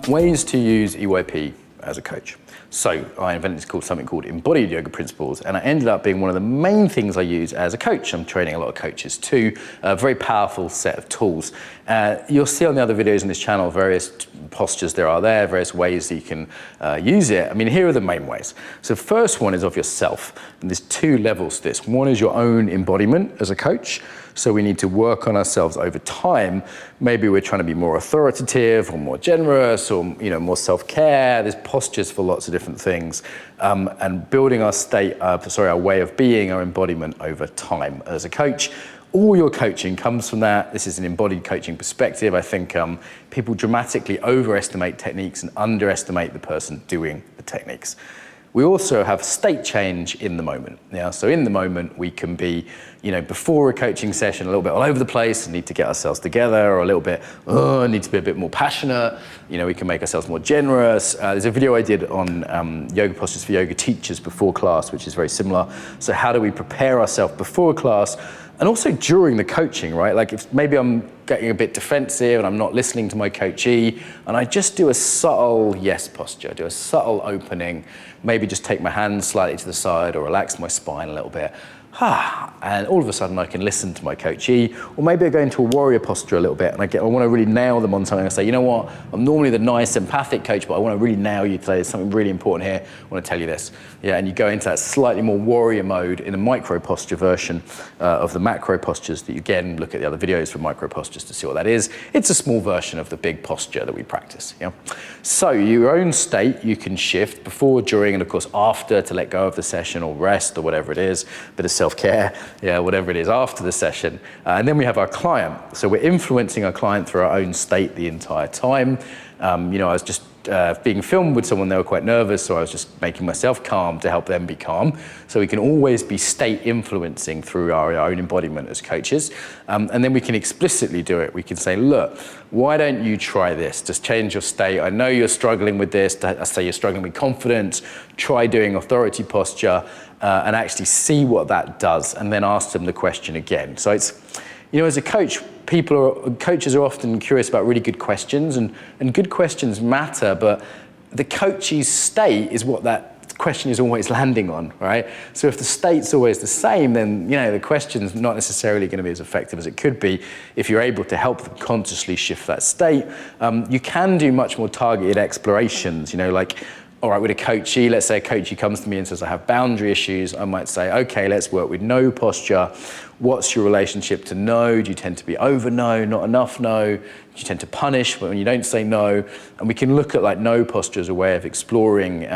Ways to use EYP as a coach. So I invented something called embodied yoga principles, and it ended up being one of the main things I use as a coach. I'm training a lot of coaches too. A very powerful set of tools. You'll see on the other videos on this channel various postures there, various ways that you can use it. I mean, here are the main ways. So the first one is of yourself, and there's two levels to this. One is your own embodiment as a coach. So we need to work on ourselves over time. Maybe we're trying to be more authoritative or more generous or more self-care. There's postures for lots of different things. And building our way of being, our embodiment over time as a coach. All your coaching comes from that. This is an embodied coaching perspective. I think people dramatically overestimate techniques and underestimate the person doing the techniques. We also have state change in the moment. So in the moment, we can be, before a coaching session, a little bit all over the place and need to get ourselves together, or a little bit, need to be a bit more passionate. We can make ourselves more generous. There's a video I did on yoga postures for yoga teachers before class, which is very similar. So how do we prepare ourselves before class and also during the coaching, right? Like if maybe I'm getting a bit defensive and I'm not listening to my coachee, and I just do a subtle yes posture, do a subtle opening, maybe just take my hands slightly to the side or relax my spine a little bit. And all of a sudden I can listen to my coachee, or maybe I go into a warrior posture a little bit and I want to really nail them on something. I say, you know what, I'm normally the nice empathic coach, but I want to really nail you today. There's something really important here. I want to tell you this. And you go into that slightly more warrior mode in a micro posture version of the macro postures that you again look at the other videos for micro postures to see what that is. It's a small version of the big posture that we practice. So your own state you can shift before, during, and of course after, to let go of the session or rest or whatever it is, bit of self-care, whatever it is after the session. And then we have our client. So we're influencing our client through our own state the entire time. I was just being filmed with someone, they were quite nervous, so I was just making myself calm to help them be calm. So we can always be state influencing through our own embodiment as coaches. And then we can explicitly do it. We can say, look, why don't you try this? Just change your state. I know you're struggling with this. I say you're struggling with confidence. Try doing authority posture and actually see what that does, and then ask them the question again. So it's, as a coach, coaches are often curious about really good questions, and good questions matter, but the coachee's state is what that question is always landing on, right? So if the state's always the same, then the question's not necessarily going to be as effective as it could be if you're able to help them consciously shift that state. You can do much more targeted explorations, like, all right, with a coachee, let's say a coachee comes to me and says, I have boundary issues. I might say, okay, let's work with no posture. What's your relationship to no? Do you tend to be over no, not enough no? Do you tend to punish when you don't say no? And we can look at like no posture as a way of exploring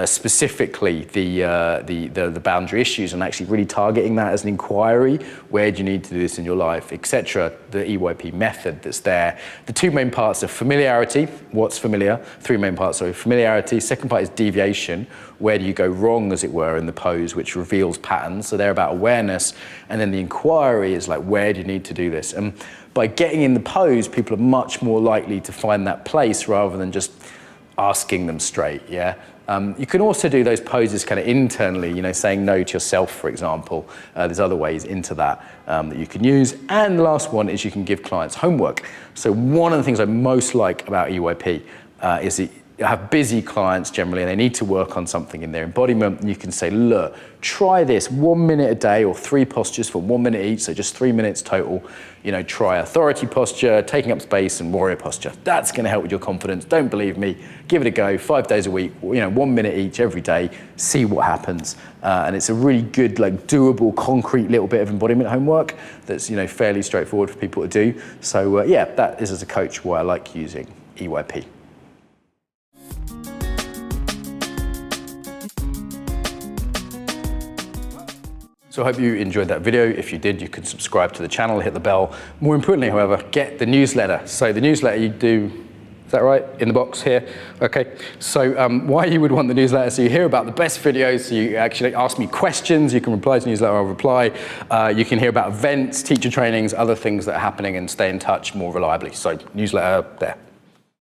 specifically the boundary issues and actually really targeting that as an inquiry. Where do you need to do this in your life, etc. The EYP method that's there. The two main parts are familiarity. What's familiar? Three main parts are familiarity. Second part is deviation. Where do you go wrong, as it were, in the pose, which reveals patterns. So they're about awareness. And then the inquiry is like, where do you need to do this? And by getting in the pose, people are much more likely to find that place rather than just asking them straight, You can also do those poses kind of internally, saying no to yourself, for example. There's other ways into that that you can use. And the last one is you can give clients homework. So one of the things I most like about EYP is that I have busy clients generally, and they need to work on something in their embodiment. And you can say, look, try this 1 minute a day, or 3 postures for 1 minute each, so just 3 minutes total. Try authority posture, taking up space, and warrior posture. That's going to help with your confidence. Don't believe me? Give it a go. 5 days a week, 1 minute each every day. See what happens. And it's a really good, doable, concrete little bit of embodiment homework that's fairly straightforward for people to do. So that is, as a coach, why I like using EYP. So I hope you enjoyed that video. If you did, you can subscribe to the channel, hit the bell. More importantly, however, get the newsletter. So the newsletter you do, is that right? In the box here? Okay. So why you would want the newsletter? So you hear about the best videos, so you actually ask me questions, you can reply to the newsletter, I'll reply. You can hear about events, teacher trainings, other things that are happening, and stay in touch more reliably. So newsletter there.